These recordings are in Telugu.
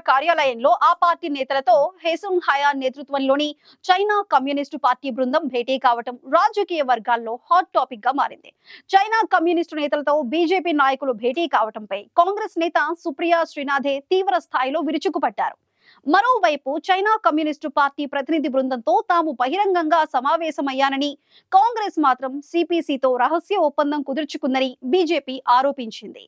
కార్యాలయంలో ఆ పార్టీ నేతలతో హెసున్ హయా నేతృత్వంలోని చైనా కమ్యూనిస్టు పార్టీ బృందం భేటీ కావటం రాజకీయ వర్గాల్లో హాట్ టాపిక్ గా మారింది. చైనా కమ్యూనిస్టు నేతలతో బీజేపీ నాయకులు భేటీ కావటంపై కాంగ్రెస్ నేత సుప్రియా శ్రీనాథే తీవ్ర స్థాయిలో విరుచుకుపడ్డారు. మరోవైపు చైనా కమ్యూనిస్టు పార్టీ ప్రతినిధి బృందంతో తాము బహిరంగంగా సమావేశమయ్యానని, కాంగ్రెస్ మాత్రం సిపిసితో రహస్య ఒప్పందం కుదుర్చుకుందని బీజేపీ ఆరోపించింది.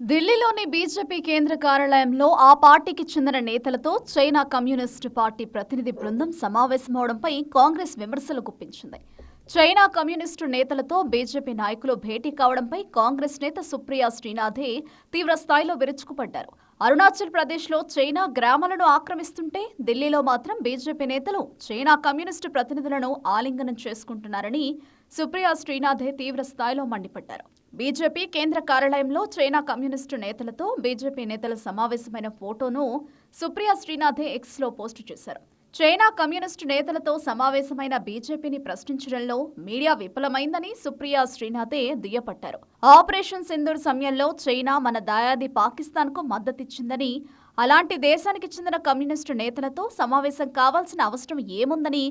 ఢిల్లీలోని బీజేపీ కేంద్ర కార్యాలయంలో ఆ పార్టీకి చెందిన నేతలతో చైనా కమ్యూనిస్టు పార్టీ ప్రతినిధి బృందం సమావేశమవడంపై కాంగ్రెస్ విమర్శలు గుప్పించింది. చైనా కమ్యూనిస్టు నేతలతో బీజేపీ నాయకులు భేటీ కావడంపై కాంగ్రెస్ నేత సుప్రియా శ్రీనాథే తీవ్ర స్థాయిలో విరుచుకుపడ్డారు. అరుణాచల్ ప్రదేశ్లో చైనా గ్రామాలను ఆక్రమిస్తుంటే ఢిల్లీలో మాత్రం బీజేపీ నేతలు చైనా కమ్యూనిస్టు ప్రతినిధులను ఆలింగనం చేసుకుంటున్నారని సుప్రియా శ్రీనాథే తీవ్ర స్థాయిలో మండిపడ్డారు. బీజేపీ కేంద్ర కార్యాలయంలో చైనా కమ్యూనిస్టు నేతలతో బీజేపీ నేతలు సమావేశమైన ఫోటోను సుప్రియా శ్రీనాథే ఎక్స్లో పోస్టు చేశారు. చైనా కమ్యూనిస్టు నేతలతో సమావేశమైన బీజేపీని ప్రశ్నించడంలో మీడియా విఫలమైందని సుప్రియా శ్రీనాథే దుయ్యపట్టారు. ఆపరేషన్ సింధూర్ సమయంలో చైనా మన దాయాది పాకిస్తాన్కు మద్దతిచ్చిందని, అలాంటి దేశానికి చెందిన కమ్యూనిస్టు నేతలతో సమావేశం కావాల్సిన అవసరం ఏముందని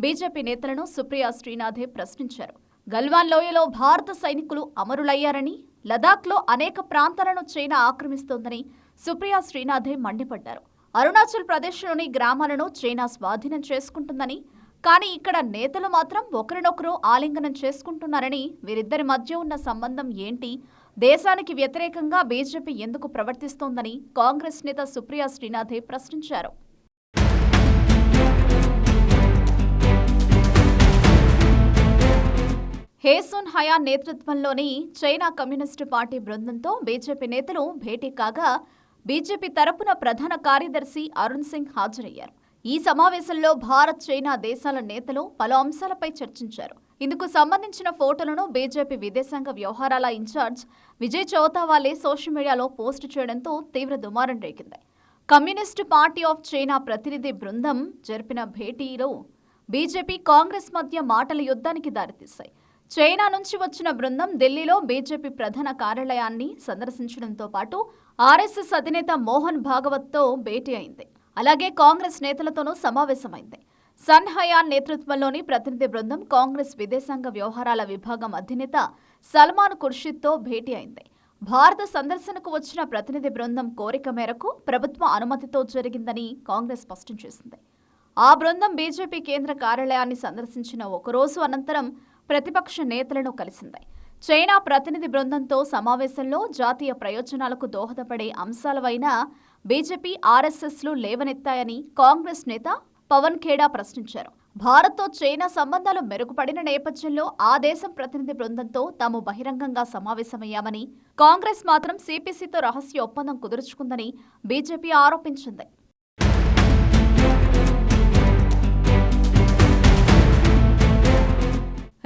బీజేపీ నేతలను సుప్రియా శ్రీనాథే ప్రశ్నించారు. గల్వాన్ లోయలో భారత సైనికులు అమరులయ్యారని, లదాఖ్లో అనేక ప్రాంతాలను చైనా ఆక్రమిస్తోందని సుప్రియా శ్రీనాథే మండిపడ్డారు. అరుణాచల్ ప్రదేశ్లోని గ్రామాలను చైనా స్వాధీనం చేసుకుంటుందని, కానీ ఇక్కడ నేతలు మాత్రం ఒకరినొకరు ఆలింగనం చేసుకుంటున్నారని, వీరిద్దరి మధ్య ఉన్న సంబంధం ఏంటి, దేశానికి వ్యతిరేకంగా బీజేపీ ఎందుకు ప్రవర్తిస్తోందని కాంగ్రెస్ నేత సుప్రియా శ్రీనాథే ప్రశ్నించారు. హెసున్ హయా నేతృత్వంలోని చైనా కమ్యూనిస్టు పార్టీ బృందంతో బీజేపీ నేతలు భేటీ కాగా, బీజేపీ తరపున ప్రధాన కార్యదర్శి అరుణ్ సింగ్ హాజరయ్యారు. ఈ సమావేశంలో భారత్, చైనా దేశాల నేతలు పలు అంశాలపై చర్చించారు. ఇందుకు సంబంధించిన ఫోటోలను బీజేపీ విదేశాంగ వ్యవహారాల ఇన్ఛార్జ్ విజయ్ చౌతావాలే సోషల్ మీడియాలో పోస్టు చేయడంతో తీవ్ర దుమారం రేగింది. కమ్యూనిస్టు పార్టీ ఆఫ్ చైనా ప్రతినిధి బృందం జరిపిన భేటీలో బీజేపీ, కాంగ్రెస్ మధ్య మాటల యుద్ధానికి దారితీశాయి. చైనా నుంచి వచ్చిన బృందం ఢిల్లీలో బీజేపీ ప్రధాన కార్యాలయాన్ని సందర్శించడంతో పాటు ఆర్ఎస్ఎస్ అధినేత మోహన్ భాగవత్తో భేటీ అయింది. అలాగే కాంగ్రెస్ నేతలతోనూ సమావేశమైంది. సన్ హయాన్ నేతృత్వంలోని ప్రతినిధి బృందం కాంగ్రెస్ విదేశాంగ వ్యవహారాల విభాగం అధినేత సల్మాన్ ఖుర్షిద్తో భేటీ అయింది. భారత సందర్శనకు వచ్చిన ప్రతినిధి బృందం కోరిక మేరకు ప్రభుత్వ అనుమతితో జరిగిందని కాంగ్రెస్ స్పష్టం చేసింది. ఆ బృందం బీజేపీ కేంద్ర కార్యాలయాన్ని సందర్శించిన ఒకరోజు అనంతరం ప్రతిపక్ష నేతలను కలిసింది. చైనా ప్రతినిధి బృందంతో సమావేశంలో జాతీయ ప్రయోజనాలకు దోహదపడే అంశాలవైన బీజేపీ, ఆర్ఎస్ఎస్లు లేవనెత్తాయని కాంగ్రెస్ నేత పవన్ ఖేడా ప్రశ్నించారు. భారత్తో చైనా సంబంధాలు మెరుగుపడిన నేపథ్యంలో ఆ దేశం ప్రతినిధి బృందంతో తాము బహిరంగంగా సమావేశమయ్యామని, కాంగ్రెస్ మాత్రం సిపిసితో రహస్య ఒప్పందం కుదుర్చుకుందని బీజేపీ ఆరోపించింది.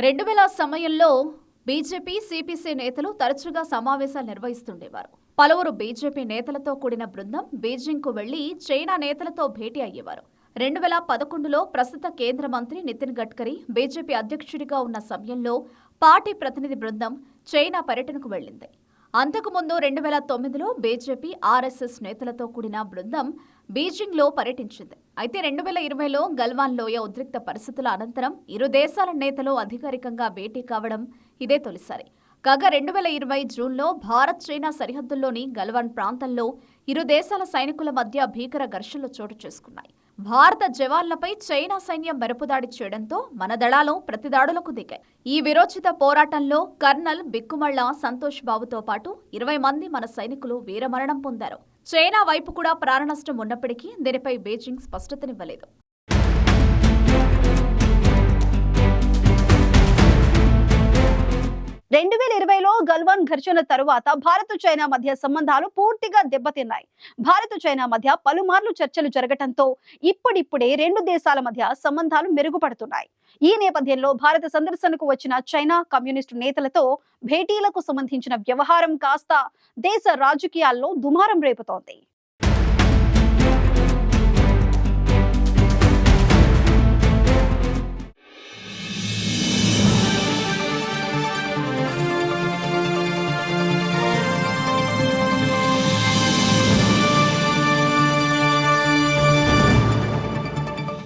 2000 సమయంలో బీజేపీ, సిపిసి నేతలు తరచుగా సమావేశాలు నిర్వహిస్తుండేవారు. పలువురు బీజేపీ నేతలతో కూడిన బృందం బీజింగ్కు వెళ్లి చైనా నేతలతో భేటీ అయ్యేవారు. 2011లో ప్రస్తుత కేంద్ర మంత్రి నితిన్ గడ్కరీ బీజేపీ అధ్యక్షుడిగా ఉన్న సమయంలో పార్టీ ప్రతినిధి బృందం చైనా పర్యటనకు వెళ్లింది. అంతకుముందు 2009లో బీజేపీ, ఆర్ఎస్ఎస్ నేతలతో కూడిన బృందం బీజింగ్లో పర్యటించింది. అయితే 2020లో గల్వాన్ లోయ ఉద్రిక్త పరిస్థితుల అనంతరం ఇరు దేశాల నేతలు అధికారికంగా భేటీ కావడం ఇదే తొలిసారి. కాగా 2020 జూన్లో భారత్, చైనా సరిహద్దుల్లోని గల్వాన్ ప్రాంతంలో ఇరు దేశాల సైనికుల మధ్య భీకర ఘర్షణలు చోటు చేసుకున్నాయి. భారత జవాన్లపై చైనా సైన్యం మెరుపుదాడి చేయడంతో మన దళాలు ప్రతిదాడులకు దిగాయి. ఈ విరోచిత పోరాటంలో కర్నల్ బిక్కుమళ్ల సంతోష్ బాబుతో పాటు 20 మంది మన సైనికులు వీరమరణం పొందారు. చైనా వైపు కూడా ప్రాణనష్టం ఉన్నప్పటికీ దీనిపై బీజింగ్ స్పష్టతనివ్వలేదు. 2020లో గల్వాన్ ఘర్షణ తరువాత భారత్, చైనా మధ్య సంబంధాలు పూర్తిగా దెబ్బతిన్నాయి. భారత్, చైనా మధ్య పలుమార్లు చర్చలు జరగటంతో ఇప్పుడిప్పుడే రెండు దేశాల మధ్య సంబంధాలు మెరుగుపడుతున్నాయి. ఈ నేపథ్యంలో భారత సందర్శనకు వచ్చిన చైనా కమ్యూనిస్టు నేతలతో భేటీలకు సంబంధించిన వ్యవహారం కాస్త దేశ రాజకీయాల్లో దుమారం రేపుతోంది.